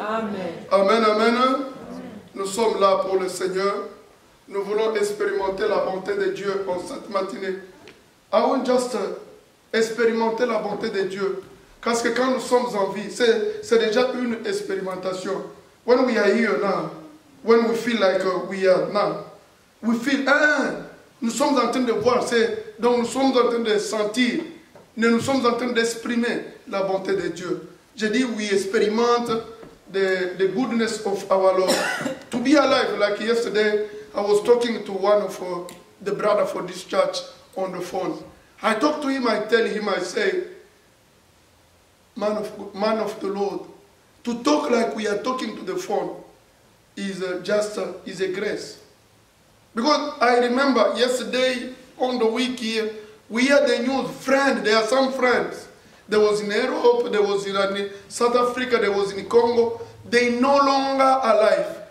Amen. Amen, amen. Nous sommes là pour le Seigneur. Nous voulons expérimenter la bonté de Dieu en cette matinée. I want just expérimenter la bonté de Dieu. Parce que quand nous sommes en vie, c'est déjà une expérimentation. When we are here now, when we feel like we are now, we feel, nous sommes en train de voir, donc nous sommes en train de sentir, nous sommes en train d'exprimer la bonté de Dieu. Je dis, we experimente the goodness of our Lord. To be alive, like yesterday, I was talking to one of the brother for this church on the phone. I talk to him, I tell him, I say, man of the Lord, to talk like we are talking to the phone is is a grace. Because I remember yesterday on the week here, we had the news, there are some friends. There was in Europe, there was in South Africa, there was in Congo. They no longer alive.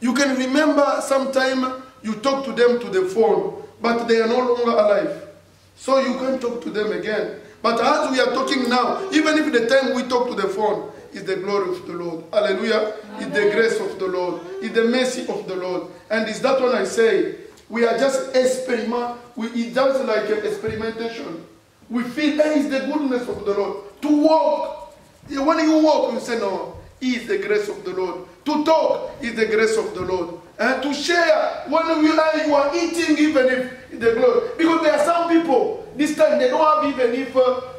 You can remember sometime you talk to them to the phone, but they are no longer alive. So you can talk to them again. But as we are talking now, even if the time we talk to the phone, is the glory of the Lord. Hallelujah. It's the grace of the Lord. It's the mercy of the Lord. And it's that one I say, we are just it's just like an experimentation. We feel that is the goodness of the Lord. To walk, when you walk, you say, no, it is the grace of the Lord. To talk is the grace of the Lord. And to share, when you are eating, even if it's the glory. Because there are some people, this time they don't have even if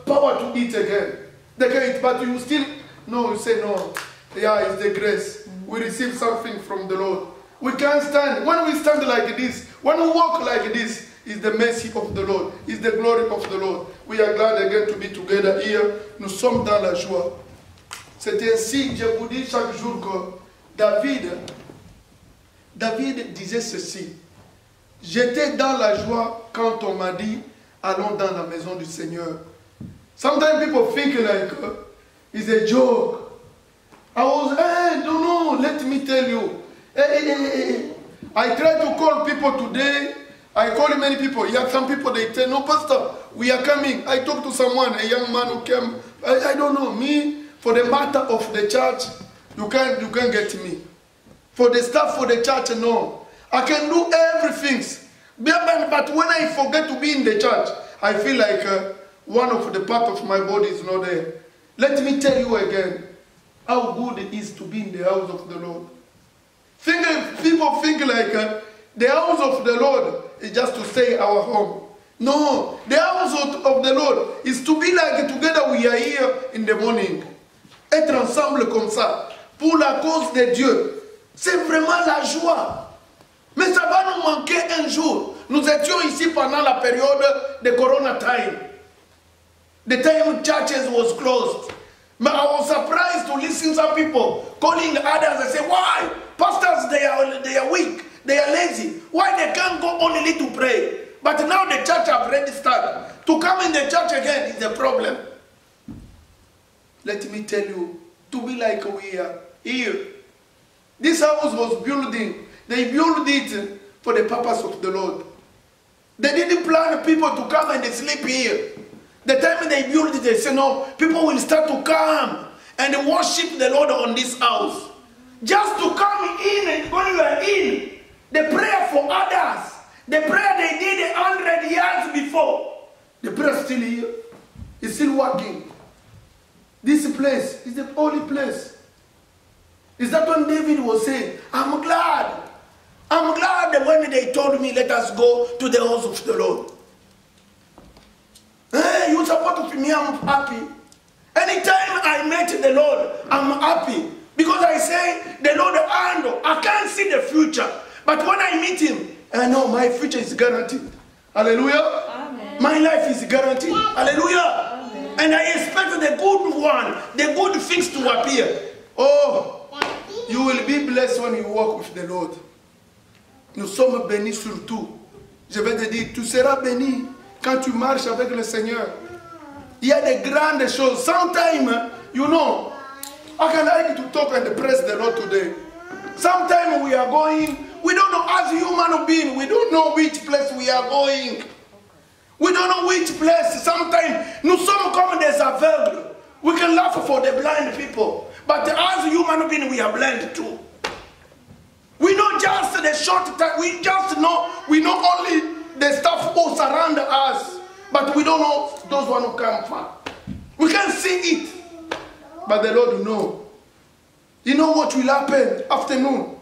power to eat again. They can eat, but you still, no, you say, no, yeah, it's the grace. We receive something from the Lord. We can't stand. When we stand like this, when we walk like this, is the mercy of the Lord, is the glory of the Lord. We are glad again to be together here. Nous sommes dans la joie. C'est ainsi, je vous dis chaque jour que David disait ceci. J'étais dans la joie quand on m'a dit, allons dans la maison du Seigneur. Sometimes people think like it's a joke. I was, don't know, let me tell you. I tried to call people today. I call many people. You have some people, they tell, no, Pastor, we are coming. I talked to someone, a young man who came. I don't know, me, for the matter of the church, you can't get me. For the stuff for the church, no. I can do everything. But when I forget to be in the church, I feel like one of the part of my body is not there. Let me tell you again, how good it is to be in the house of the Lord. People think like the house of the Lord is just to stay our home. No, the house of the Lord is to be like together we are here in the morning. Être ensemble comme ça, pour la cause de Dieu. C'est vraiment la joie. Mais ça va nous manquer un jour. Nous étions ici pendant la période de Corona time. The time churches was closed. But I was surprised to listen to some people calling others and say, why? Pastors, they are weak. They are lazy. Why they can't go only to pray? But now the church have already started. To come in the church again is a problem. Let me tell you, to be like we are here. This house was building. They built it for the purpose of the Lord. They didn't plan people to come and sleep here. The time they built it, they said, no, people will start to come and worship the Lord on this house. Just to come in, and when you are in, the prayer for others, the prayer they did 100 years before, the prayer is still here. It's still working. This place is the holy place. Is that when David was saying, I'm glad. I'm glad that when they told me, let us go to the house of the Lord. Hey, you support me, I'm happy. Anytime I met the Lord, I'm happy. Because I say, the Lord handle. I can't see the future. But when I meet him, I know my future is guaranteed. Hallelujah. Amen. My life is guaranteed. Hallelujah. Amen. And I expect the good one, the good things to appear. Oh, you will be blessed when you walk with the Lord. Nous sommes bénis surtout. Je vais te dire, tu seras béni quand tu marches avec le Seigneur. Il y a des grandes choses. Sometimes, you know, I can like to talk and praise the Lord today. Sometimes we are going, we don't know, as a human being, we don't know which place we are going. We don't know which place. Sometimes, nous sommes comme des aveugles. We can laugh for the blind people. But as human beings, we are blind too. We know just the short time. We know only the stuff who surround us, but we don't know those one who come far. We can't see it, but the Lord knows. He know what will happen afternoon.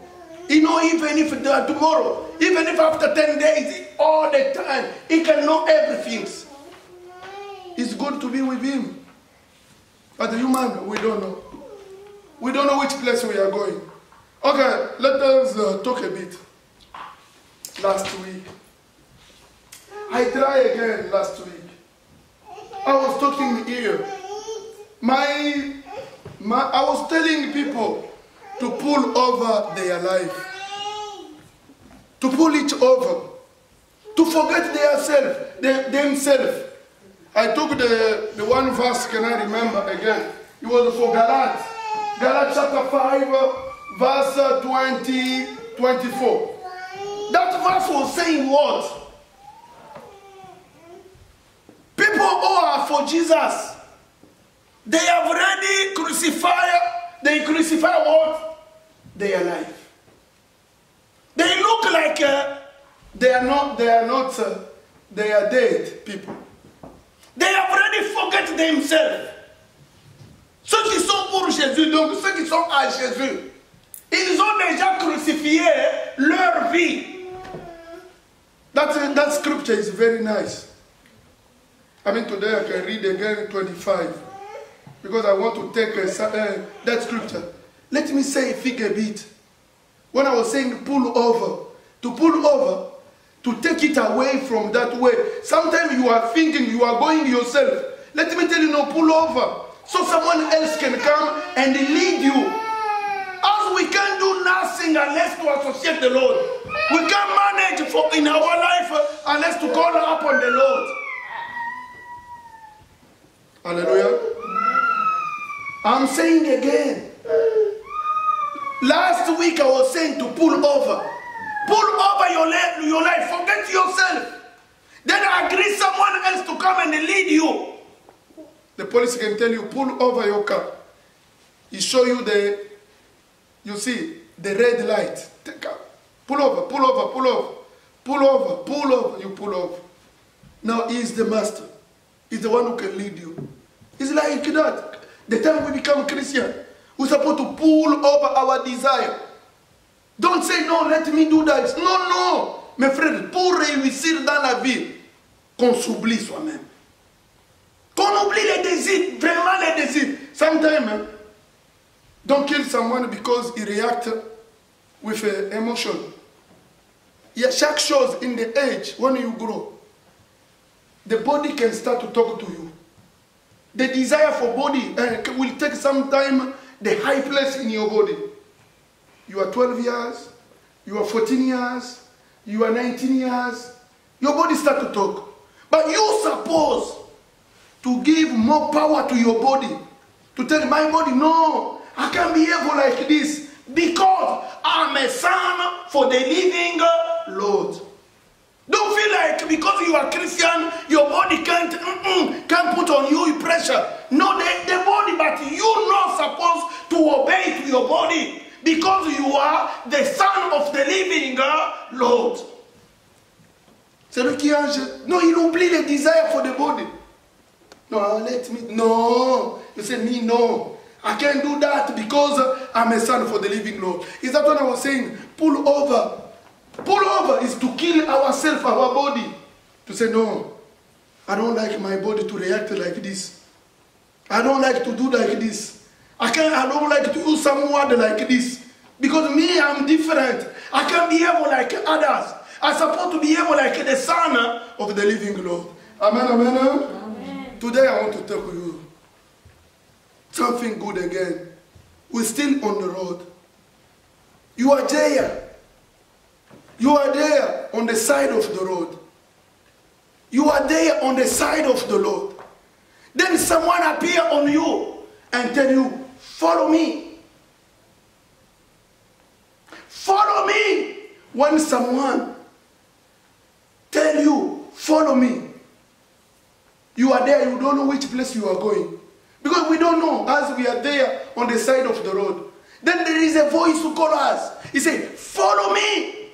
He know even if tomorrow, even if after 10 days, all the time, He can know everything. It's good to be with Him. But the human, we don't know. We don't know which place we are going. Okay, let us talk a bit. Last week. I tried again last week. I was talking here. I was telling people to pull over their life. To pull it over. To forget themselves. I took the one verse, can I remember again? It was for Galatians. Galatians chapter 5, verse 24. That verse was saying what? People who are for Jesus, they have already crucified, they crucify what? Their life. They look like they are dead people. They have already forget themselves. Ceux qui sont pour Jésus, donc ceux qui sont à Jésus, ils ont déjà crucifié leur vie. That scripture is very nice. I mean, today I can read again 25 because I want to take that scripture. Let me say think a bit. When I was saying pull over, to take it away from that way. Sometimes you are thinking you are going yourself. Let me tell you, no, pull over. So someone else can come and lead you. As we can't do nothing unless to associate the Lord. We can't manage in our life unless to call upon the Lord. Hallelujah. I'm saying again. Last week I was saying to pull over. Pull over your life. Forget yourself. Then agree someone else to come and lead you. The police can tell you, pull over your car. He show you the red light. Pull over, pull over, pull over. Pull over, pull over, you pull over. Now he is the master. He's the one who can lead you. It's like that. The time we become Christian, we're supposed to pull over our desire. Don't say, non, let me do that. Non, non. Mes frères, pour réussir dans la vie, qu'on s'oublie soi-même. Qu'on oublie les désirs, vraiment les désirs. Sometimes, don't kill someone because he reacts with emotion. Yeah, chaque chose in the age, when you grow, the body can start to talk to you. The desire for body will take some time, the high place in your body. You are 12 years, you are 14 years, you are 19 years, your body starts to talk. But you suppose to give more power to your body. To tell my body, no, I can't behave like this because I'm a son for the living Lord. Don't feel like because you are Christian, your body can't put on you pressure. No, the body, but you're not supposed to obey to your body. Because you are the son of the living Lord. Celui qui a... No, il oublie les desires for the body. No, let me... No. You say, me, no. I can't do that because I'm a son for the living Lord. Is that what I was saying? Pull over. Pull over is to kill ourselves, our body. To say, no, I don't like my body to react like this. I don't like to do like this. I don't like to use some word like this. Because me, I'm different. I can't behave like others. I'm supposed to behave like the son of the living Lord. Amen, amen, amen. Today I want to talk with you. Something good again. We're still on the road. You are there. You are there on the side of the road. You are there on the side of the Lord. Then someone appear on you and tell you, follow me. Follow me. When someone tell you, follow me, you are there, you don't know which place you are going. Because we don't know as we are there on the side of the road. Then there is a voice who calls us. He says, follow me.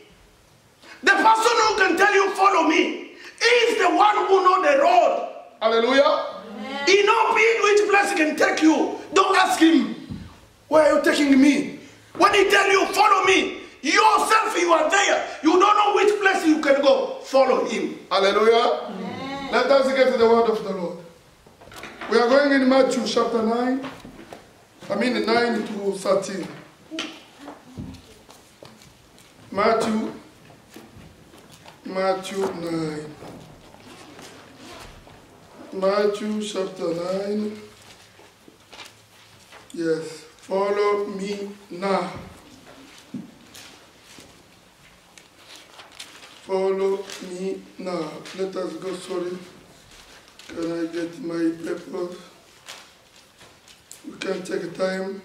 The person who can tell you follow me is the one who knows the road. Hallelujah. Amen. He knows which place he can take you. Don't ask him, where are you taking me? When he tells you follow me, yourself you are there. You don't know which place you can go. Follow him. Hallelujah. Amen. Let us get to the word of the Lord. We are going in Matthew chapter 9. I mean 9 to 13. Matthew 9. Matthew chapter 9. Yes. Follow me now. Follow me now. Let us go, sorry. Can I get my papers? We can take time.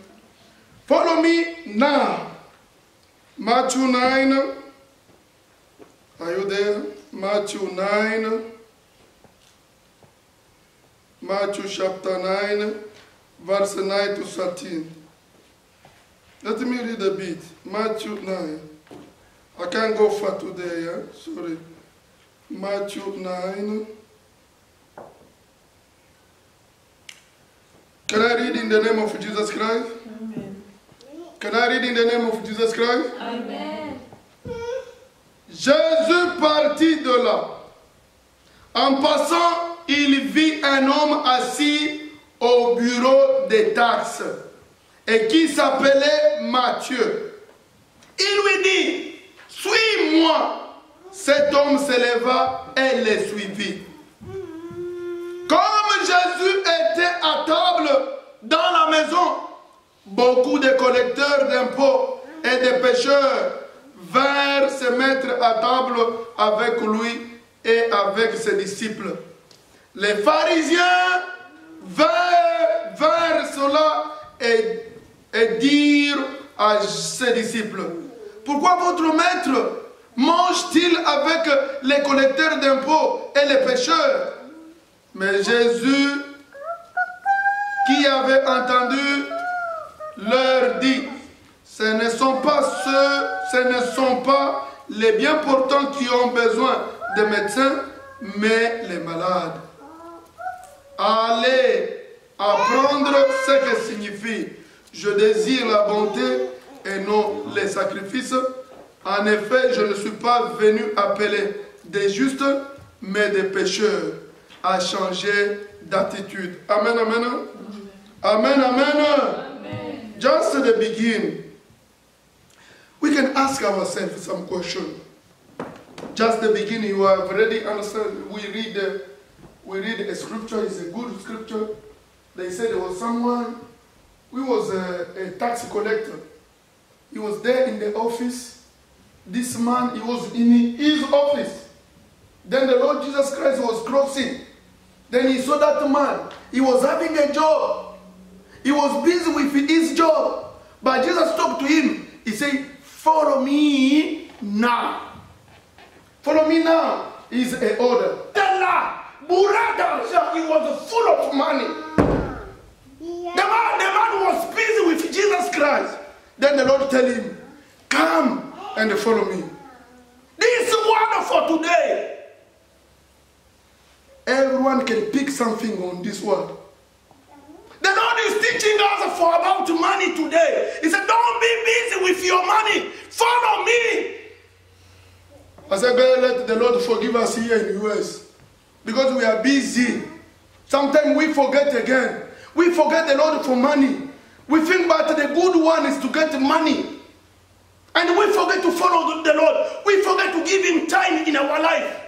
Follow me now. Matthew 9. Are you there? Matthew 9. Matthew chapter 9, verse 9 to 13. Let me read a bit. Matthew 9. I can't go far today, yeah? Sorry. Matthew 9. Can I read in the name of Jesus Christ? Amen. Can I read in the name of Jesus Christ? Amen. Jésus partit de là. En passant, il vit un homme assis au bureau des taxes et qui s'appelait Matthieu. Il lui dit, suis-moi. Cet homme se leva et le suivit. Comme Jésus était à table dans la maison, beaucoup de collecteurs d'impôts et de pécheurs vinrent se mettre à table avec lui et avec ses disciples. Les pharisiens vinrent cela et dirent à ses disciples, pourquoi votre maître mange-t-il avec les collecteurs d'impôts et les pécheurs? Mais Jésus, qui avait entendu, leur dit, ce ne sont pas les bien portants qui ont besoin de médecins, mais les malades. Allez apprendre ce que signifie je désire la bonté et non les sacrifices. En effet, je ne suis pas venu appeler des justes, mais des pécheurs à changer d'attitude. Amen, amen. Amen, amen. Amen. Just at the beginning, we can ask ourselves some question. Just the beginning, you have already understood. We read a scripture. It's a good scripture. They said there was someone who was a tax collector. He was there in the office. This man, he was in his office. Then the Lord Jesus Christ was crossing. Then he saw that man. He was having a job. He was busy with his job. But Jesus talked to him. He said, follow me now. Follow me now is an order. He was full of money. The man was busy with Jesus Christ. Then the Lord tell him, come and follow me. This is wonderful today. Everyone can pick something on this word. The Lord is teaching us about money today. He said, don't be busy with your money. Follow me. I said, better let the Lord forgive us here in the US. Because we are busy. Sometimes we forget again. We forget the Lord for money. We think that the good one is to get money. And we forget to follow the Lord. We forget to give him time in our life.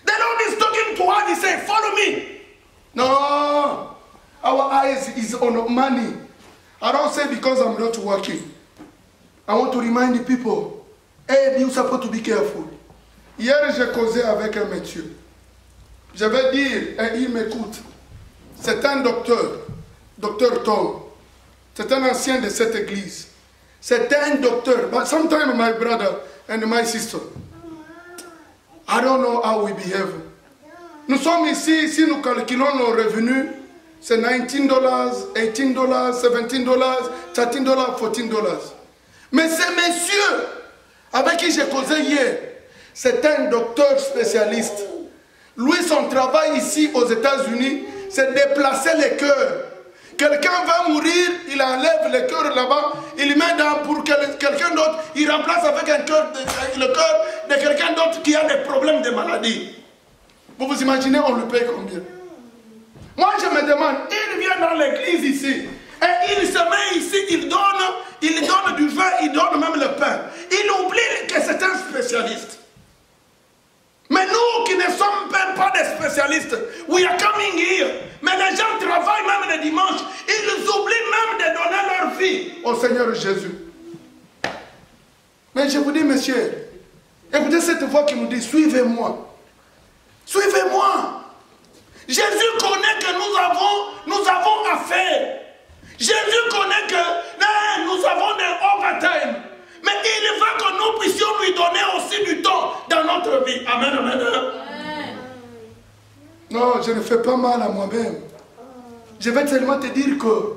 The Lord is talking to us. He said, follow me. No. Our eyes is on money. I don't say because I'm not working. I want to remind the people, hey, you're supposed to be careful. Hier, j'ai causé avec un monsieur. Je vais dire, et il m'écoute. C'est un docteur, Docteur Tom. C'est un ancien de cette église. C'est un docteur. But sometimes my brother and my sister, I don't know how we behave. Nous sommes ici, si nous calculons nos revenus, c'est $19, $18, $17, $13, $14. Mais ces messieurs avec qui j'ai causé hier, c'est un docteur spécialiste. Lui, son travail ici aux États-Unis, c'est déplacer les cœurs. Quelqu'un va mourir, il enlève le cœur là-bas, il met dans pour quelqu'un d'autre, il remplace avec un cœur, le cœur de quelqu'un d'autre qui a des problèmes de maladie. Vous vous imaginez, on le paye combien? Moi, je me demande, il vient dans l'église ici, et il se met ici, il donne du vin, il donne même le pain. Il oublie que c'est un spécialiste. Mais nous qui ne sommes même pas des spécialistes, we are coming here. Mais les gens travaillent même le dimanche. Ils oublient même de donner leur vie au Seigneur Jésus. Mais je vous dis, monsieur, écoutez cette voix qui nous dit, suivez-moi. Suivez-moi. Jésus connaît que nous avons affaire. Jésus connaît que nous avons des overtime. Mais il veut que nous puissions lui donner aussi du temps dans notre vie. Amen, amen. Non, je ne fais pas mal à moi-même. Je vais seulement te dire que,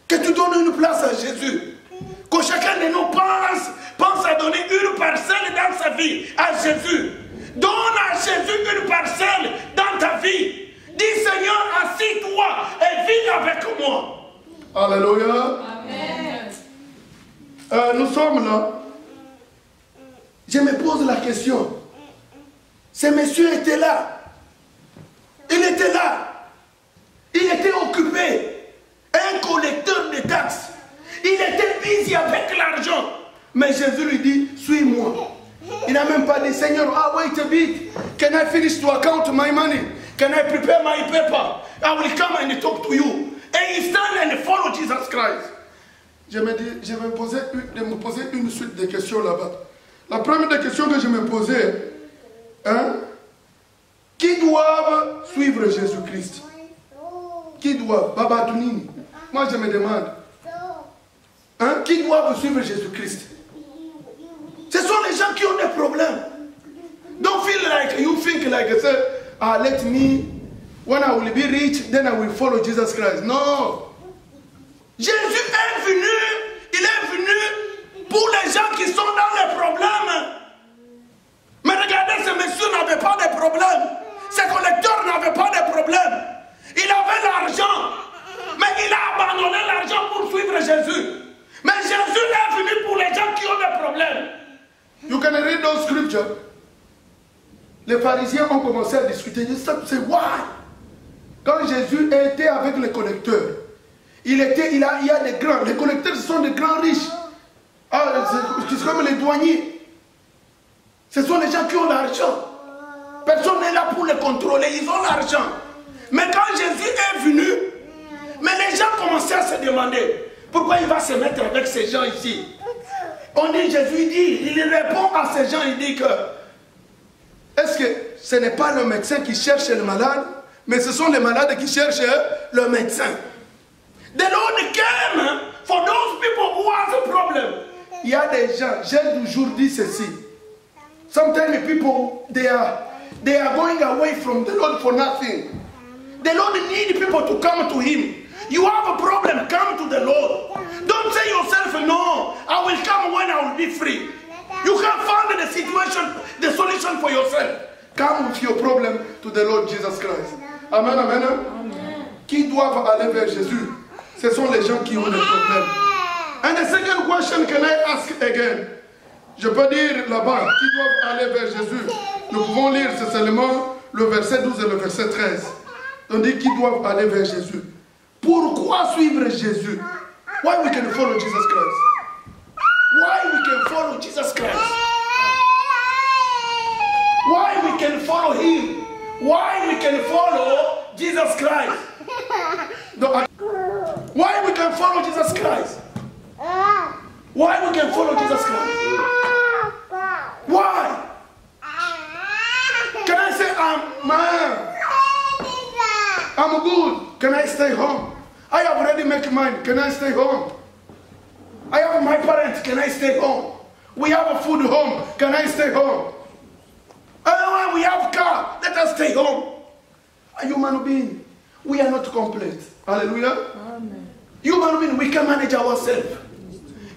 que tu donnes une place à Jésus. Que chacun de nous pense à donner une parcelle dans sa vie à Jésus. Donne à Jésus une parcelle dans ta vie. Dis Seigneur, assis-toi et vis avec moi. Alléluia. Amen. Nous sommes là. Je me pose la question. Ces messieurs étaient là. Il était là. Il était occupé. Un collecteur de taxes. Il était busy avec l'argent. Mais Jésus lui dit, suis-moi. Il n'a même pas dit, Seigneur, wait a bit. Can I finish to account my money? Can I prepare my paper? I will come and talk to you. And he stand and follow Jesus Christ. Je me dis, je vais me poser une suite de questions là-bas. La première des questions que je me posais, qui doivent suivre Jésus-Christ? Qui doivent? Baba Dunini. Moi je me demande, qui doivent suivre Jésus-Christ? Ce sont les gens qui ont des problèmes. Don't feel like you think like say, let me, when I will be rich, then I will follow Jesus Christ. No. Jésus est venu, il est venu pour les gens qui sont dans les problèmes. Mais regardez, ce monsieur n'avait pas de problème. Ce collecteur n'avait pas de problème. Il avait l'argent, mais il a abandonné l'argent pour suivre Jésus. Mais Jésus est venu pour les gens qui ont des problèmes. You can read those scriptures. Les pharisiens ont commencé à discuter. Ils disaient, c'est why? Quand Jésus était avec les collecteurs, il y a des grands. Les collecteurs, ce sont des grands riches. C'est comme les douaniers. Ce sont les gens qui ont l'argent. Personne n'est là pour les contrôler. Ils ont l'argent. Mais quand Jésus est venu, mais les gens commençaient à se demander pourquoi il va se mettre avec ces gens ici. On dit, Jésus dit, il répond à ces gens, il dit que est-ce que ce n'est pas le médecin qui cherche le malade, mais ce sont les malades qui cherchent le médecin. The Lord came for those people who have a problem. Il y a des gens, j'ai toujours dit ceci. Sometimes people, they are going away from the Lord for nothing. The Lord needs people to come to Him. You have a problem, come to the Lord. Don't say yourself, no, I will come when I will be free. You can find the situation, the solution for yourself. Come with your problem to the Lord Jesus Christ. Amen, amen. Amen. Qui doivent aller vers Jésus? Ce sont les gens qui ont des problèmes. And the second question, can I ask again? Je peux dire là-bas, qui doivent aller vers Jésus? Nous pouvons lire, c'est seulement le verset 12 et le verset 13. On dit qui doivent aller vers Jésus. Pourquoi suivre Jésus? Why we can follow Jesus Christ? Why we can follow Jesus Christ? Why we can follow Him? Why we can follow Jesus Christ? Why we can follow Jesus Christ? Why we can follow Jesus Christ? Why? Can I say I'm good? Can I stay home? I have already made mine. Can I stay home? I have my parents. Can I stay home? We have a food home. Can I stay home? We have car. Let us stay home. human being, we are not complete. Hallelujah. Amen. Human being, we can manage ourselves.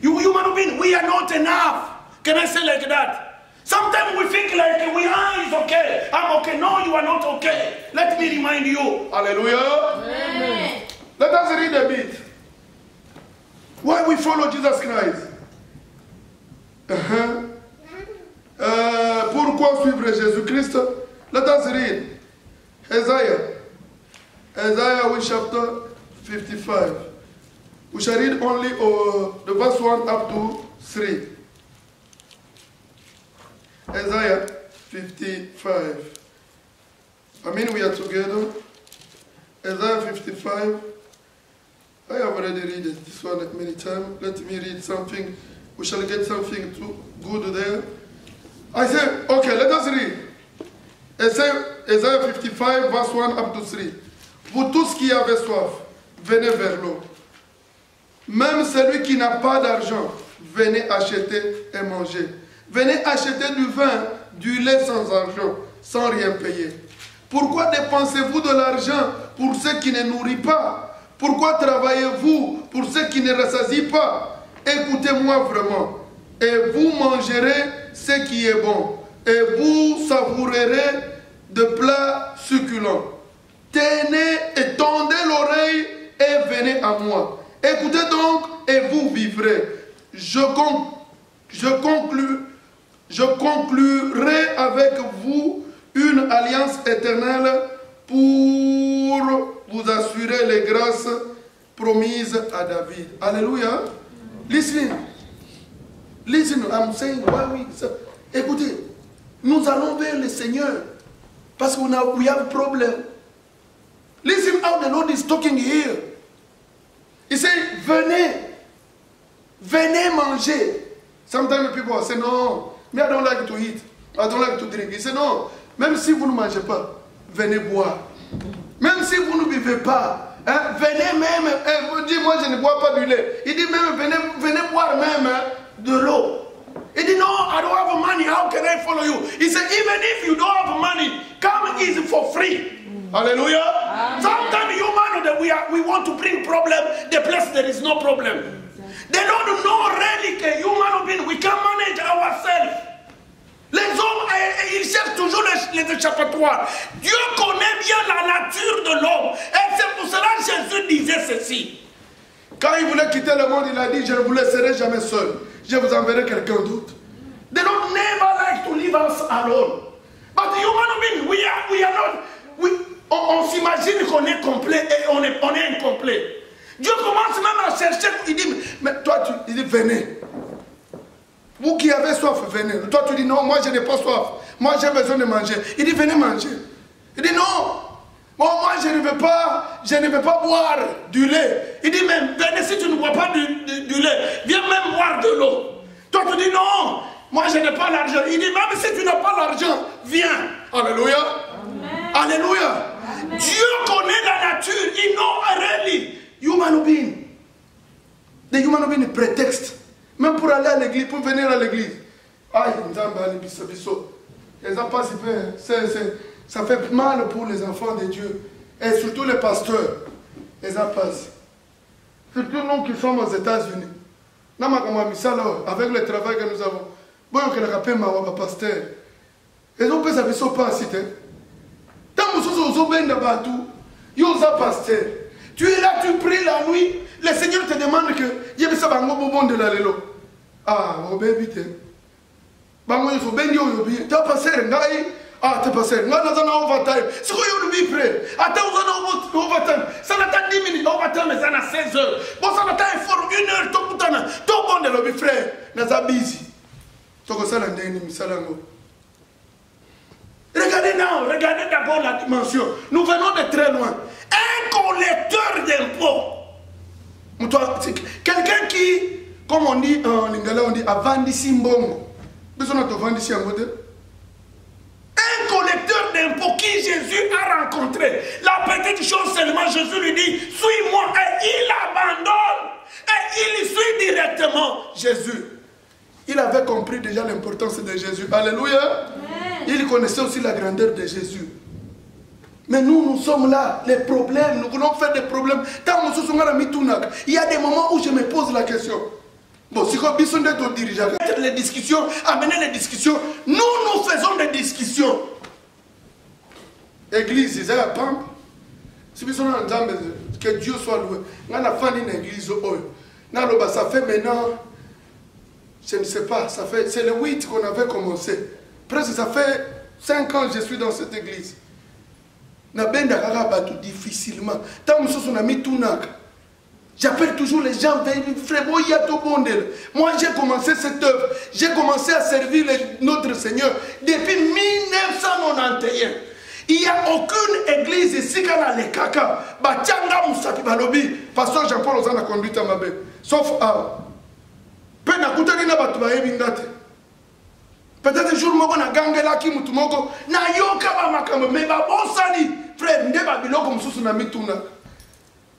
You human being, we are not enough. Can I say like that? Sometimes we think like we are is okay. I'm okay. No, you are not okay. Let me remind you. Hallelujah. Amen. Let us read a bit. Why we follow Jesus Christ? Pourquoi suivre Jésus-Christ? Let us read. Isaiah chapter 55. We shall read only the verse 1 up to 3. Isaiah 55. I mean, we are together. Isaiah 55. I have already read it, this one many times. Let me read something. We shall get something too good there. I say, okay, let us read. Isaiah 55, verse 1 up to 3. Vous tous qui avez soif, venez vers l'eau. Même celui qui n'a pas d'argent, venez acheter et manger. Venez acheter du vin, du lait sans argent, sans rien payer. Pourquoi dépensez-vous de l'argent pour ceux qui ne nourrissent pas? Pourquoi travaillez-vous pour ceux qui ne rassasient pas? Écoutez-moi vraiment, et vous mangerez ce qui est bon, et vous savourerez de plats succulents. Tenez et tendez l'oreille et venez à moi. Écoutez donc et vous vivrez. Je conclurai avec vous une alliance éternelle pour vous assurer les grâces promises à David. Alléluia. Listen. Listen, I'm saying why we... Écoutez, nous allons vers le Seigneur parce qu'on a we have a problem. Listen how the Lord is talking here. He said, venez manger. Sometimes people say, no, me I don't like to eat. I don't like to drink. He said, no, même si vous ne mangez pas, venez boire. Même si vous ne buvez pas, hein, venez même, vous dites, moi je ne bois pas du lait. Il dit même, venez boire même de l'eau. He did, no, I don't have money. How can I follow you? He said, even if you don't have money, come easy for free. Hallelujah. Amen. Sometimes human, we want to bring problem the place there is no problem. They don't know really que human being, we can manage ourselves. Les hommes, ils cherchent toujours les échappatoires. Dieu connaît bien la nature de l'homme. Et c'est pour cela que Jésus disait ceci. Quand il voulait quitter le monde, il a dit, je ne vous laisserai jamais seul. Je vous enverrai quelqu'un d'autre. They don't never like to leave us alone. But the human being, we are not, on s'imagine qu'on est complet et on est incomplet. Dieu commence même à chercher, il dit, mais toi, il dit, venez. Vous qui avez soif, venez. Toi, tu dis, non, moi, je n'ai pas soif. Moi, j'ai besoin de manger. Il dit, venez manger. Il dit, non. Bon, moi, je ne veux pas boire du lait. Il dit, mais venez, si tu ne bois pas du lait, viens même boire de l'eau. Toi, tu dis, non, moi, je n'ai pas l'argent. Il dit, même si tu n'as pas l'argent, viens. Alléluia. Amen. Alléluia. Amen. Dieu connaît la nature. Il know really. Human being. The human being prétexte. Même pour aller à l'église, pour venir à l'église. Aïe, ça fait mal pour les enfants de Dieu. Et surtout les pasteurs. Les passent. Surtout nous qui sommes aux États-Unis. Avec le travail que nous avons. Bon, que le rappel m'a pasteur. Ils ont fait ça pas cité. Tant que vous avez bien battu, vous avez pasteur. Tu es là, tu pries la nuit. Le Seigneur te demande que il y a ça bon de la lelo. Ah, mon bébé te. Bango il faut bien dire au bien. Tu as passé ngai. Ah, tu as passé. Ngai dans un overtime. C'est quoi you be prêt? Attends, on a overtime. Ça n'a pas 10 minutes overtime, mais ça n'a 16 heures. Bon, ça n'a pas effort 1 heure tout putain. Tout bon de l'objet frère. N'a busy. Toko ça l'endé ni misalango. Regardez d'abord la dimension. Nous venons de très loin. Un collecteur d'impôts. Quelqu'un qui, comme on dit en lingala, on dit avandisi mbongo. Besoin de avandisi en mode. Un collecteur d'impôts qui Jésus a rencontré. La petite chose seulement, Jésus lui dit, suis-moi. Et il abandonne. Et il suit directement Jésus. Il avait compris déjà l'importance de Jésus. Alléluia. Amen. Il connaissait aussi la grandeur de Jésus. Mais nous sommes là, les problèmes, nous voulons faire des problèmes. Il y a des moments où je me pose la question. Bon, si on est dirigeant, les discussions, amener les discussions, nous faisons des discussions. Église, c'est un pampe. Si nous sommes en Zambie, que Dieu soit loué. On a fait une église, ça fait maintenant, je ne sais pas, c'est le 8 qu'on avait commencé. Presque ça fait 5 ans que je suis dans cette église. Difficilement. J'appelle toujours les gens, moi j'ai commencé cette œuvre, j'ai commencé à servir notre Seigneur depuis 1991. Il n'y a aucune église ici qui a les caca. Pasteur Jean-Paul Ozana a conduit à ma baie. Sauf à. Peut-être un jour, je vais gagner la qui moutoumoko. Na yoka ba makambo me ba bonsali. Frère, nde ba biloko mususu na mituna.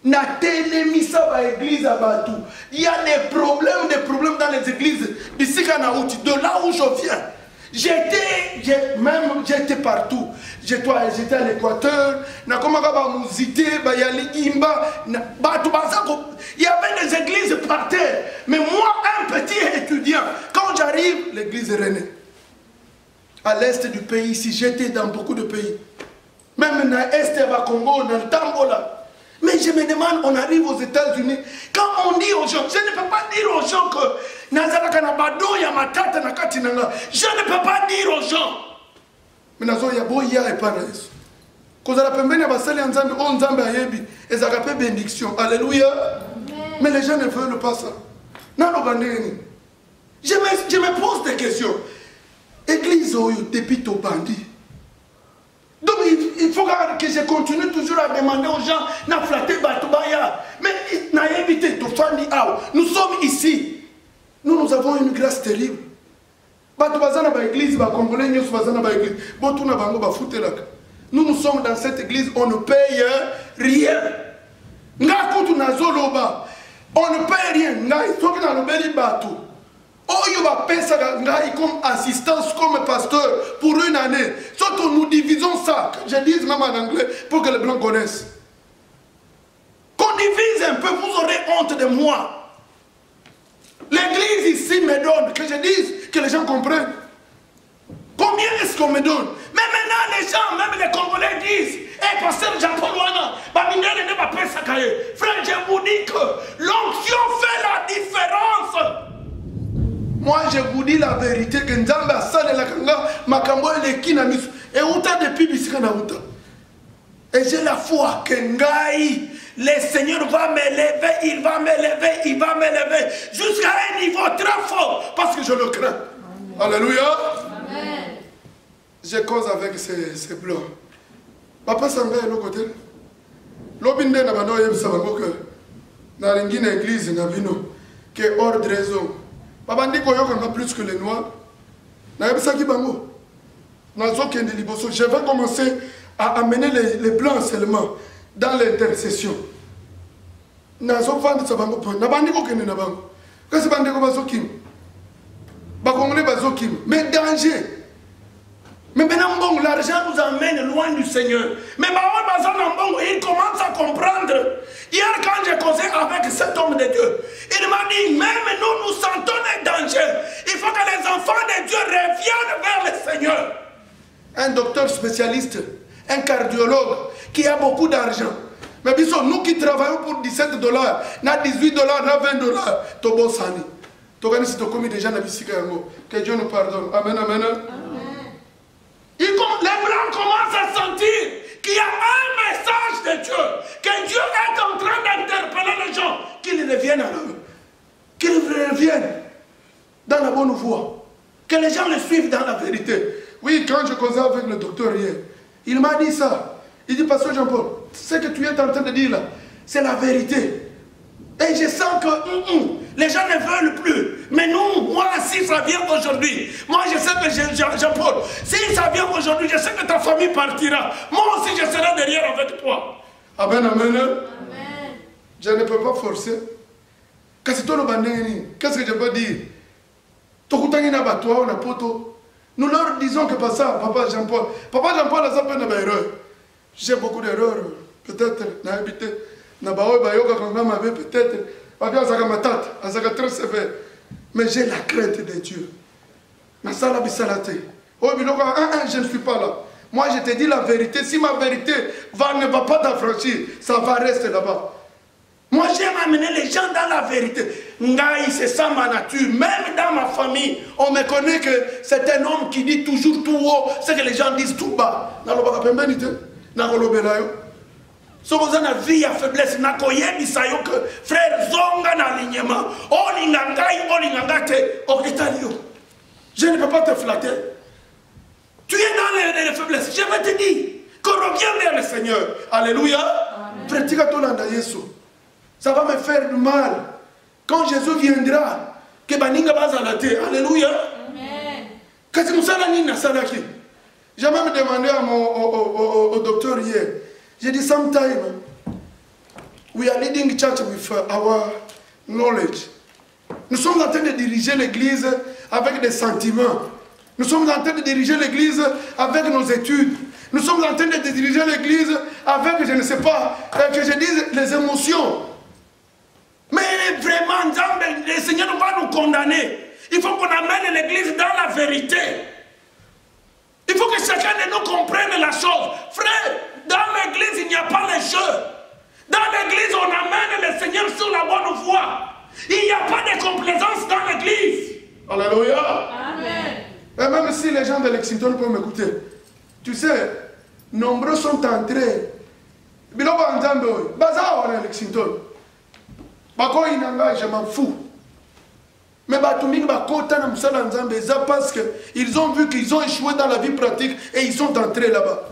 Na telemisa ba église à Batou. Il y a des problèmes dans les églises d'ici Kanaouti, de là où je viens. J'étais partout. J'étais à l'Équateur. Na komaka ba muzité, ba yali imba, Batou bazako. Il y avait des églises par terre. Mais moi, un petit étudiant, quand j'arrive, l'église est René. À l'est du pays, si j'étais dans beaucoup de pays, même dans l'est du Congo, dans le Tambola. Mais je me demande, on arrive aux États-Unis, quand on dit aux gens, je ne peux pas dire aux gens que je ne peux pas dire aux gens. Mais il y a boya et paraïs. Quand on a pembeni à basali nzambe, on nzambe ayebi, et ça rappelle bénédiction. Alléluia. Mais les gens ne veulent pas ça. Non, je me pose des questions. Église depuis ton bandit. Donc il faut que je continue toujours à demander aux gens na flatter Batubaya. Mais na évité tout fandi out. Nous sommes ici. Nous avons une grâce terrible. Batubazana ba église ba congolais nyos bazana ba église. Botuna bango ba futelaka. Nous sommes dans cette église, on ne paye rien. Ngakutu na zoloba. On ne paye rien. Ngai soki na lobeli batu. Oh, comme assistance, comme pasteur, pour une année. Surtout, nous divisons ça. Je dis même en anglais, pour que les blancs connaissent. Qu'on divise un peu, vous aurez honte de moi. L'église ici me donne, que je dise, que les gens comprennent. Combien est-ce qu'on me donne? Mais maintenant, les gens, même les Congolais disent, hey, pasteur Jean-Paul Wana, frère, je vous dis que l'onction fait la différence. Moi, je vous dis la vérité que Nzambe a salé la kanga, makambo le kinamisu, et outa depuis bisika na outa. Et j'ai la foi que Ngai, le Seigneur va m'élever, il va m'élever, il va m'élever jusqu'à un niveau très fort, parce que je le crains. Amen. Alléluia. Amen. Je cause avec ces blancs. Papa Sanga est l'autre côté. L'obinde n'a pas d'oeil, ça va que dans l'église, n'a pas que hors de raison. Papa dit qu'on a plus que les noirs. Je vais commencer à amener les blancs seulement dans l'intercession. Mais danger. Mais maintenant, l'argent nous emmène loin du Seigneur. Mais il commence à comprendre. Hier, quand j'ai causé avec cet homme de Dieu, il m'a dit, même nous sentons les dangers. Il faut que les enfants de Dieu reviennent vers le Seigneur. Un docteur spécialiste, un cardiologue qui a beaucoup d'argent. Mais nous qui travaillons pour 17 $, na 18 $, na 20 $, Tobo Sani. Que Dieu nous pardonne. Amen, amen. Les blancs commencent à sentir qu'il y a un message de Dieu, que Dieu est en train d'interpeller les gens, qu'ils reviennent à eux, qu'ils reviennent dans la bonne voie, que les gens le suivent dans la vérité. Oui, quand je causais avec le docteur hier, il m'a dit ça. Il dit, pasteur Jean-Paul, ce que tu es en train de dire là, c'est la vérité. Et je sens que les gens ne veulent plus. Mais nous, moi, si ça vient aujourd'hui, moi je sais que Jean-Paul, si ça vient aujourd'hui, je sais que ta famille partira. Moi aussi, je serai derrière avec toi. Amen, amen. Amen. Je ne peux pas forcer. Qu'est-ce que je peux dire? Nous leur disons que Papa Jean-Paul a fait une erreur. J'ai beaucoup d'erreurs. Peut-être, n'a habité. N'a pas yoga quand même avait peut-être. Très sévère. Mais j'ai la crainte de Dieu. Je ne suis pas là. Moi, je te dis la vérité. Si ma vérité ne va pas t'affranchir, ça va rester là-bas. Moi, j'aime amener les gens dans la vérité. Ngaï, c'est ça ma nature. Même dans ma famille, on me connaît que c'est un homme qui dit toujours tout haut ce que les gens disent tout bas. Si vous avez une vie à faiblesse, frère, zonga na alignement. Je ne peux pas te flatter. Tu es dans les faiblesses. Je vais te dire qu'on revient vers le Seigneur. Alléluia. Ça va me faire du mal. Quand Jésus viendra, que baninga bazalate. Alléluia. Amen. J'ai même demandé au docteur hier. J'ai dit, sometimes we are leading church with our knowledge. Nous sommes en train de diriger l'église avec des sentiments. Nous sommes en train de diriger l'église avec nos études. Nous sommes en train de diriger l'église avec, je ne sais pas, que je dise les émotions. Mais vraiment, le Seigneur va nous condamner. Il faut qu'on amène l'église dans la vérité. Il faut que chacun de nous comprenne la chose. Frère, dans l'église, il n'y a pas les jeux. Dans l'église, on amène le Seigneur sur la bonne voie. Il n'y a pas de complaisance dans l'église. Alléluia. Amen. Et même si les gens de Lexington peuvent m'écouter, tu sais, nombreux sont entrés. Biloba Nzambe, Baza on est Lexington. Bako inanga, je m'en fous. Mais Batuming Bakota Namsala Nzambe, parce qu'ils ont vu qu'ils ont échoué dans la vie pratique et ils sont entrés là-bas.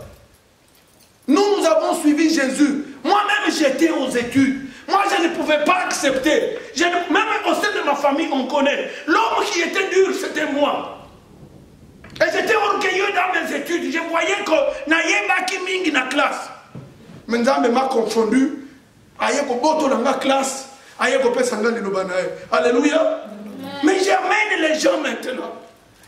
Nous avons suivi Jésus. Moi-même, j'étais aux études. Moi, je ne pouvais pas accepter. Même au sein de ma famille, on connaît. L'homme qui était dur, c'était moi. Et j'étais orgueilleux dans mes études. Je voyais que Nayeba Kiming dans la classe. Mais Nzambe m'a confondu. Ayeko Boto dans la classe. Ayeko Pesanga Lilobanae. Alléluia. Mais j'amène les gens maintenant.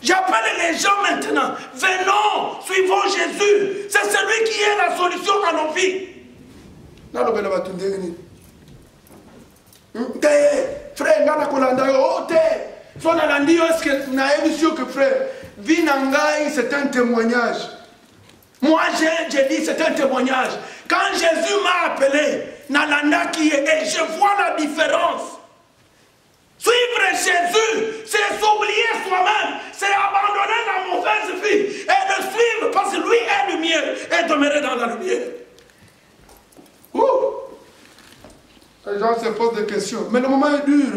J'appelle les gens maintenant. Venons, suivons Jésus. C'est celui qui est la solution à nos vies. Frère, c'est un témoignage. Moi, j'ai dit c'est un témoignage. Quand Jésus m'a appelé, Nalanda qui est, et je vois la différence. Suivre Jésus, c'est s'oublier soi-même, c'est abandonner la mauvaise vie et le suivre parce que lui est lumière et demeurer dans la lumière. Les gens se posent des questions, mais le moment est dur.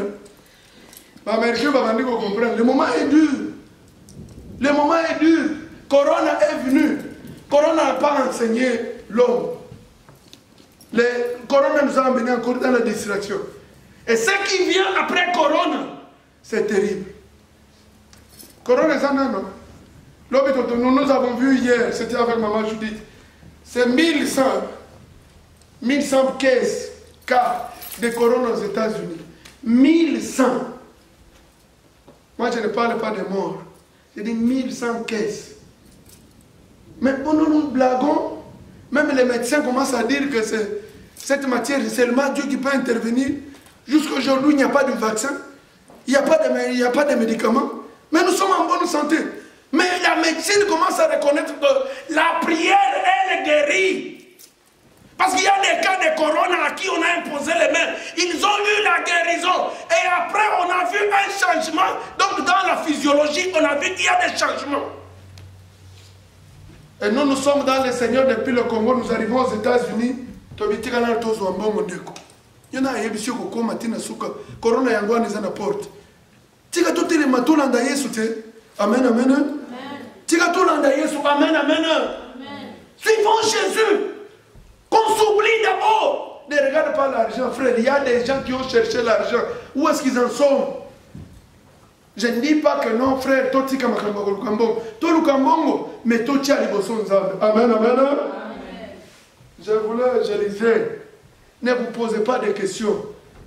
Le moment est dur. Le moment est dur. Corona est venu. Corona n'a pas enseigné l'homme. Corona nous a emmenés encore dans la distraction. Et ce qui vient après Corona, c'est terrible. Corona, c'est un an. Nous avons vu hier, c'était avec maman Judith, c'est 1100 cas de Corona aux États-Unis. 1100. Moi, je ne parle pas de morts. Je dis 1100 caisses. Mais pendant nous blaguons, même les médecins commencent à dire que cette matière, c'est seulement Dieu qui peut intervenir. Jusqu'à aujourd'hui, il n'y a pas de vaccin, il n'y a pas de médicaments. Mais nous sommes en bonne santé. Mais la médecine commence à reconnaître que la prière, elle guérit. Parce qu'il y a des cas de corona à qui on a imposé les mains. Ils ont eu la guérison. Et après, on a vu un changement. Donc, dans la physiologie, on a vu qu'il y a des changements. Et nous sommes dans le Seigneur depuis le Congo. Nous arrivons aux États-Unis. Il y en a un qui corona yangwa neza na porte. Tika tout les matulanda Yesu te. Amen, amen. Tika tulanda Yesu. Amen, amen. Suivons Jésus. Qu'on s'oublie d'abord. Ne regarde pas l'argent, frère. Il y a des gens qui ont cherché l'argent. Où est-ce qu'ils en sont? Je ne dis pas que non, frère. Toi, tika makambongo lukambongo. Toi, lukambongo. Mais toi, tu as les bossons. Amen, amen. Je lisais. Ne vous posez pas de questions.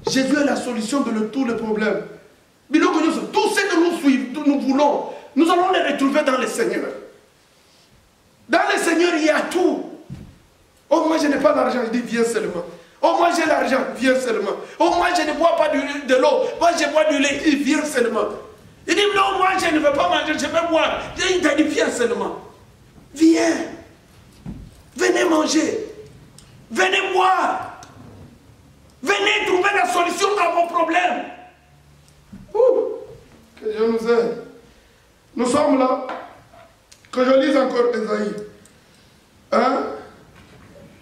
Jésus est la solution de tous les problèmes. Tout ce que nous suivons, nous voulons, nous allons les retrouver dans le Seigneur. Dans le Seigneur, il y a tout. moi je n'ai pas l'argent. Il dit, viens seulement. Oh, moi j'ai l'argent, viens seulement. Oh, moi je ne bois pas de l'eau. Moi je bois du lait. Il vient seulement. Il dit, non, moi je ne veux pas manger, je veux boire. Il t'a dit, viens seulement. Viens. Venez manger. Venez boire. Venez trouver la solution à vos problèmes. Ouh. Que Dieu nous aide. Nous sommes là. Que je lise encore Ésaïe. Hein?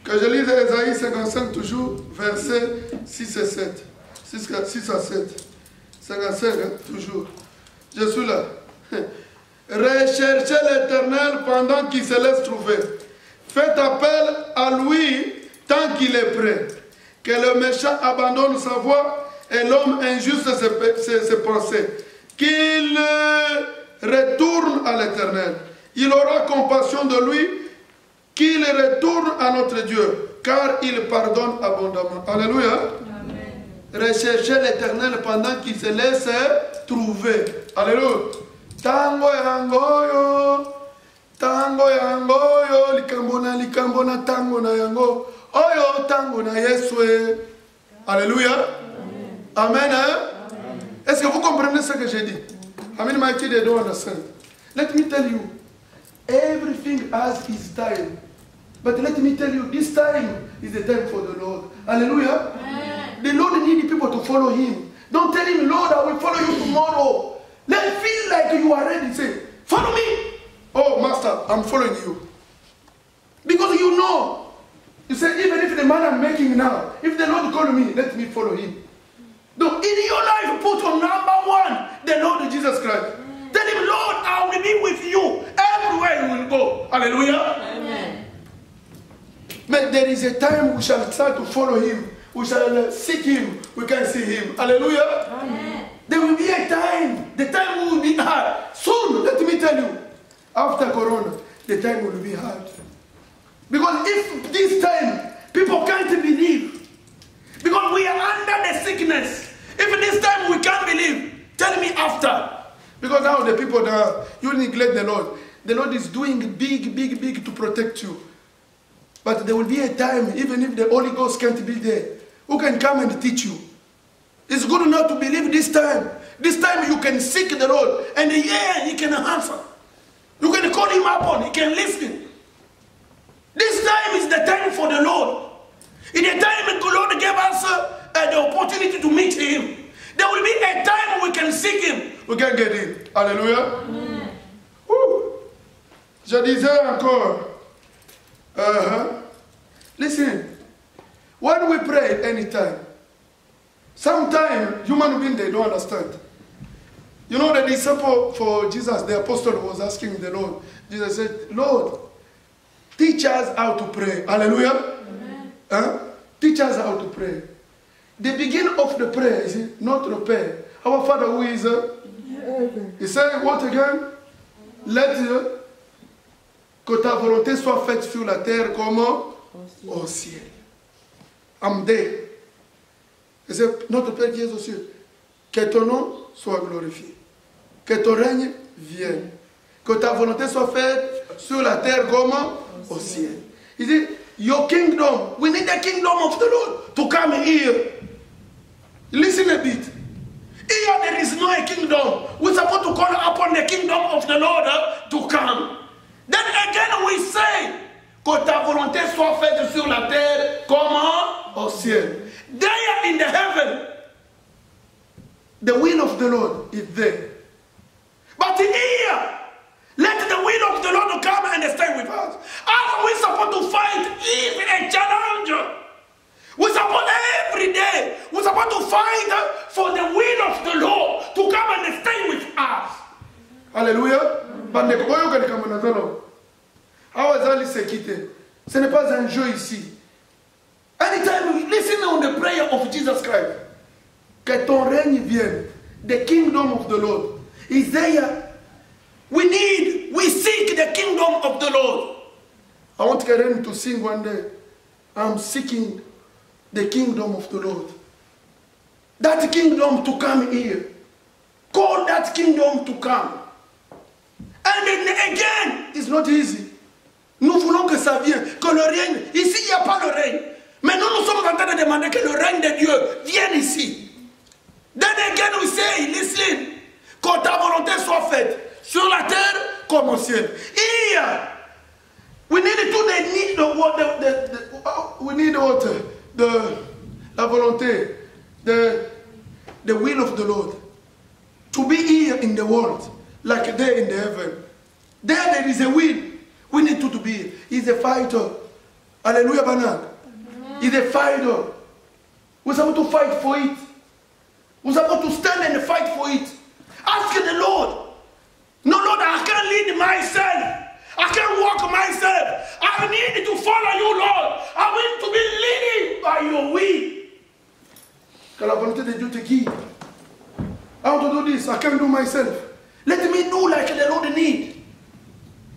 Que je lise Ésaïe 55 toujours, versets 6 et 7. 6 à 7. 55, hein, toujours. Je suis là. Recherchez l'Éternel pendant qu'il se laisse trouver. Faites appel à lui tant qu'il est prêt. Que le méchant abandonne sa voie et l'homme injuste ses pensées. Qu'il retourne à l'Éternel. Il aura compassion de lui. Qu'il retourne à notre Dieu, car il pardonne abondamment. Alléluia. Amen. Recherchez l'Éternel pendant qu'il se laisse trouver. Alléluia. Tango yangoyo, tango yangoyo, likambona tango na yango, oyo tango na Yeswe. Alléluia. Amen. Amen. Est-ce que vous comprenez ce que j'ai dit? Amen. Mighty, they don't understand. Let me tell you. Everything has its time. But let me tell you, this time is the time for the Lord. Hallelujah. Amen. The Lord needs people to follow him. Don't tell him, Lord, I will follow you tomorrow. Let him feel like you are ready. Say, follow me. Oh, Master, I'm following you. Because you know. You say, even if the man I'm making now, if the Lord call me, let me follow him. No, in your life, put on number one, the Lord Jesus Christ. Tell him, Lord, I will be with you everywhere you will go. Hallelujah. Amen. But there is a time we shall start to follow him. We shall seek him. We can see him. Hallelujah. Amen. There will be a time. The time will be hard. Soon, let me tell you. After Corona, the time will be hard. Because if this time, people can't believe. Because we are under the sickness. If this time we can't believe, tell me after. Because now the people that you neglect the Lord is doing big to protect you. But there will be a time, even if the Holy Ghost can't be there, who can come and teach you. It's good enough to believe this time. This time you can seek the Lord, and yeah, he can answer. You can call him upon, he can listen. This time is the time for the Lord. In the time the Lord gave us the opportunity to meet him. There will be a time we can seek him. We can get him. Alléluia. Je disais encore. Listen. When we pray anytime, sometimes human beings, they don't understand. You know, the disciple for Jesus, the apostle was asking the Lord. Jesus said, Lord, teach us how to pray. Hallelujah. Teach us how to pray. The beginning of the prayer is notre Père, our Father who is he said what again? Let que ta volonté soit faite sur la terre comme au ciel. I'm there. He said, notre Père qui est aux cieux, que ton nom soit glorifié, que ton règne vienne, que ta volonté soit faite sur la terre comme au ciel. He said, your kingdom, we need the kingdom of the Lord to come here. Listen a bit. Here there is no a kingdom. We're supposed to call upon the kingdom of the Lord to come. Then again we say, que ta volonté soit faite sur la terre comme au ciel. There in the heaven, the will of the Lord is there. But here, let the will of the Lord come and stay with us. Are we supposed to fight even a challenge? We're supposed every day, we're supposed to fight for the will of the Lord to come and stay with us. Hallelujah. Ce n'est pas un jeu ici. Anytime we listen on the prayer of Jesus Christ, que ton règne vienne, the kingdom of the Lord is there. We seek the kingdom of the Lord. I want Karen to sing one day. I'm seeking the kingdom of the Lord. That kingdom to come here. Call that kingdom to come. And then again, it's not easy. Nous voulons que ça vient, que le règne, ici il n'y a pas le règne. Mais nous sommes en train de demander que le règne de Dieu vienne ici. Then again we say, listen, que ta volonté soit faite, sur la terre comme au ciel. Here, we need la volonté, the will of the Lord. To be here in the world, like there in the heaven. There is a will. We need to be here. He's a fighter. Hallelujah, Banan. He's a fighter. We're supposed to fight for it. We're supposed to stand and fight for it. Ask the Lord. No, Lord, I can't lead myself. I can't walk myself. I need to follow you, Lord. I want to be leading by your will. Que la volonté de Dieu te guide. I want to do this. I can't do myself. Let me do like the Lord need.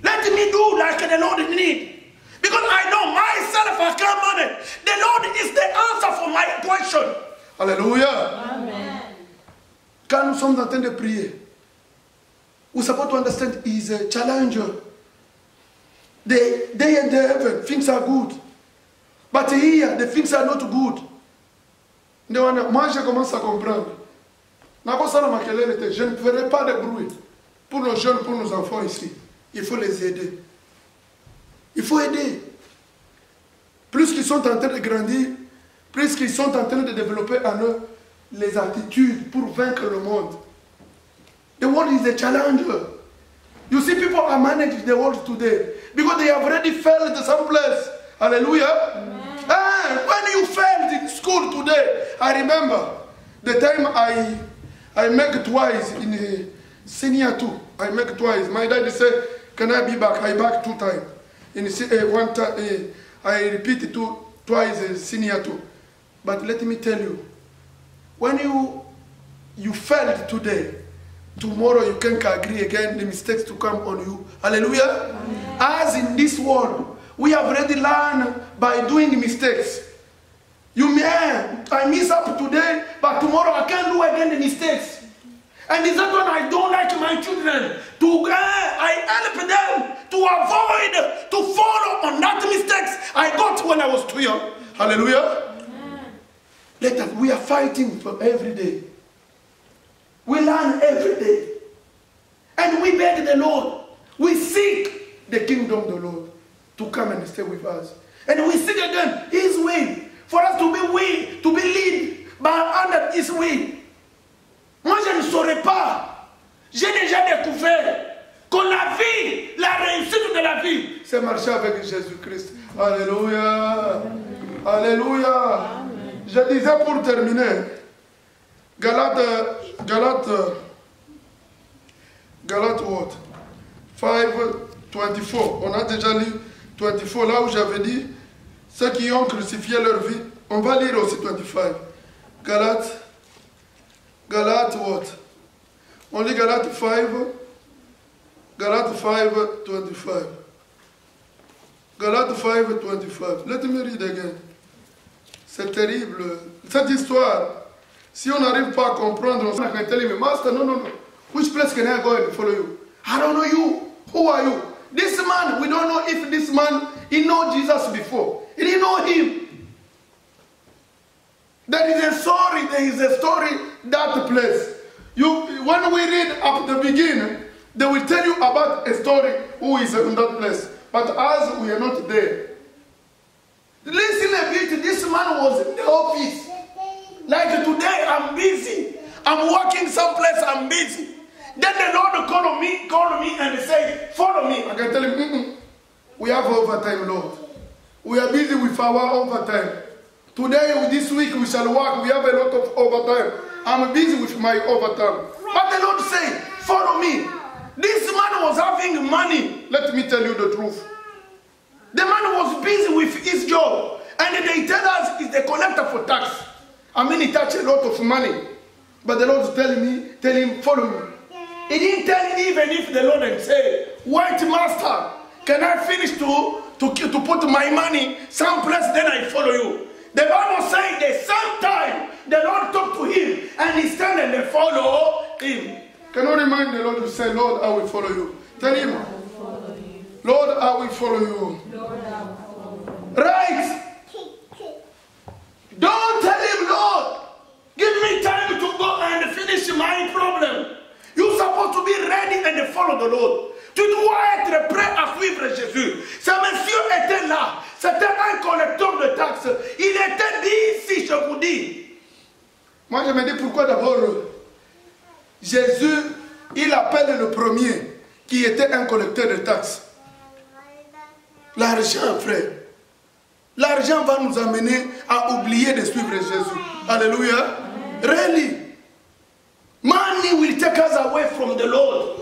Let me do like the Lord need. Because I know myself I can't manage. The Lord is the answer for my question. Alléluia. Amen. Quand nous sommes en train de prier, we're supposed to understand He's a challenger. Day and heaven, things are good. But here, the things are not good. Moi, je commence à comprendre. Je ne ferai pas de bruit pour nos jeunes, pour nos enfants ici. Il faut les aider. Il faut aider. Plus qu'ils sont en train de grandir, plus qu'ils sont en train de développer en eux les attitudes pour vaincre le monde. The world is a challenger. You see, people are managing the world today because they have already failed some place. Hallelujah. When you failed in school today, I remember the time I make twice in senior 2. I make twice. My daddy said, "Can I be back?" I back 2 times. In one time, I repeat it twice in senior 2. But let me tell you, when you failed today, tomorrow you can't agree again the mistakes to come on you. Hallelujah. Amen. As in this world, we have already learned by doing mistakes. I miss up today, but tomorrow I can't do again the mistakes. And is that when I don't like my children? I help them to avoid, to follow on that mistakes I got when I was too young. Hallelujah. Amen. We are fighting for every day. We learn every day. And we beg the Lord. We seek the kingdom of the Lord to come and stay with us. And we seek again His will. For us to be lead by under His will. Moi, je ne saurais pas. J'ai déjà découvert que la vie, la réussite de la vie, c'est marcher avec Jésus-Christ. Alléluia. Alléluia. Amen. Je disais pour terminer, Galates what? 5:24. On a déjà lu 24 là où j'avais dit ceux qui ont crucifié leur vie. On va lire aussi 25. Galates what? On lit Galates 5. Galates 5:25. Galates 5:25. Let me read again. C'est terrible. Cette histoire, si on n'arrive pas à comprendre, on can tell him, Master, no. Which place can I go and follow you? I don't know you. Who are you? This man, we don't know if this man, he know Jesus before. He didn't know him. There is a story, that place. When we read up the beginning, they will tell you about a story who is in that place. But as we are not there. Listen a bit, this man was in the office. Like today, I'm busy. I'm working someplace, I'm busy. Then the Lord called me and say, follow me. I can tell him, we have overtime, Lord. We are busy with our overtime. Today, this week, we shall work. We have a lot of overtime. I'm busy with my overtime. But the Lord said, follow me. This man was having money. Let me tell you the truth. The man was busy with his job. And they tell us he's the collector for tax. I mean, he touched a lot of money. But the Lord is tell him, follow me. He didn't tell him even if the Lord had said, wait, Master, can I finish to put my money someplace, then I follow you. The Bible says the same time the Lord talked to him and he stand and they follow him. Can you remind the Lord to say, Lord, I will follow you. Tell him. Lord, I will follow you. Right? Don't tell him, Lord, give me time to go and finish my problem. You're supposed to be ready and follow the Lord. Tu dois être prêt à suivre Jésus. Ce monsieur était là. C'était un collecteur de taxes. Il était dit ici, je vous dis. Moi, je me dis pourquoi d'abord Jésus, il appelle le premier qui était un collecteur de taxes. L'argent, frère. L'argent va nous amener à oublier de suivre Jésus. Alléluia. Really. Money will take us away from the Lord.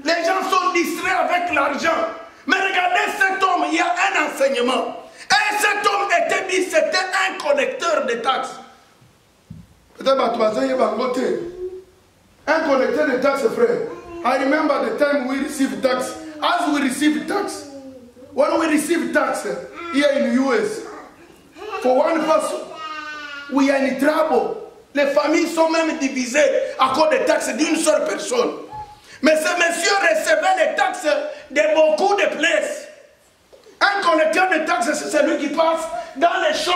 Les gens sont distraits avec l'argent. Mais regardez cet homme, il y a un enseignement. Et cet homme était dit, c'était un collecteur de taxes. Peut-être à 3 ans, il va voter. Un collecteur de taxes, frère. I remember the time we received tax. As we receive tax, when we receive tax here in the US, for one person, we are in trouble. Les familles sont même divisées à cause des taxes d'une seule personne. Mais ce monsieur recevait les taxes de beaucoup de places. Un collecteur de taxes, c'est celui qui passe dans les shops.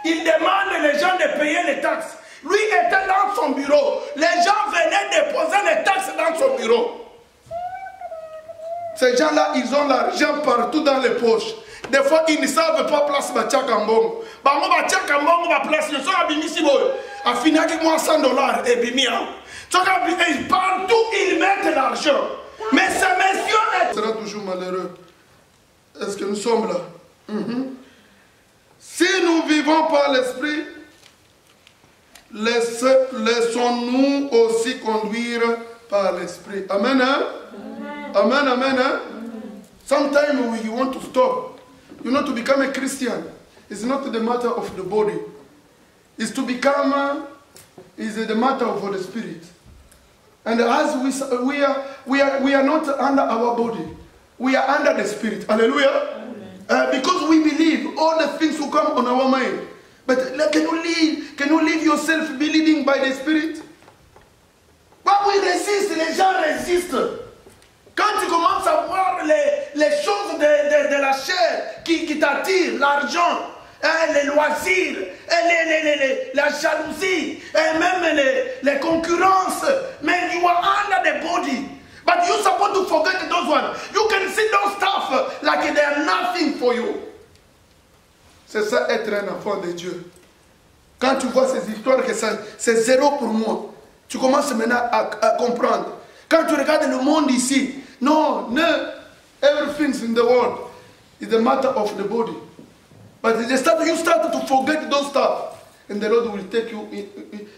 Il demande les gens de payer les taxes. Lui était dans son bureau. Les gens venaient déposer les taxes dans son bureau. Ces gens-là, ils ont l'argent partout dans les poches. Des fois, ils ne savent pas place Bachakambong. Bachakambong va place. Ils sont abîmés ici. A fini avec moi $100 et bimi. Partout, ils mettent l'argent. Mais ce monsieur est... sera toujours malheureux. Est-ce que nous sommes là? Si nous vivons par l'esprit, laissons-nous aussi conduire par l'esprit. Amen, hein? Amen, amen, hein? Sometimes we want to stop. You know, to become a Christian is not the matter of the body. It's to become, is the matter of the spirit. And as we are not under our body, we are under the spirit. Hallelujah. Because we believe all the things will come on our mind. But can you leave yourself be leading by the spirit? But we resist, les gens résistent. Quand tu commences à voir les choses de la chair qui t'attirent, l'argent, les loisirs, la jalousie, et même les concurrences, mais you are under the body. But you're supposed to forget those ones. You can see those stuff like they are nothing for you. C'est ça être un enfant de Dieu. Quand tu vois ces histoires que c'est zéro pour moi, tu commences maintenant à comprendre. Quand tu regardes le monde ici, no, everything in the world is a matter of the body. But you start to forget those stuff, and the Lord will take you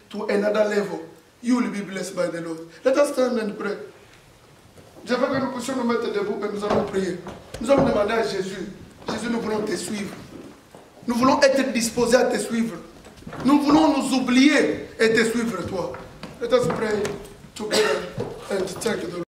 to another level. You will be blessed by the Lord. Let us stand and pray. Je veux que nous puissions nous mettre debout et nous allons prier. Nous allons demander à Jésus. Jésus, nous voulons te suivre. Nous voulons être disposés à te suivre. Nous voulons nous oublier et te suivre toi. Let us pray together and thank the Lord.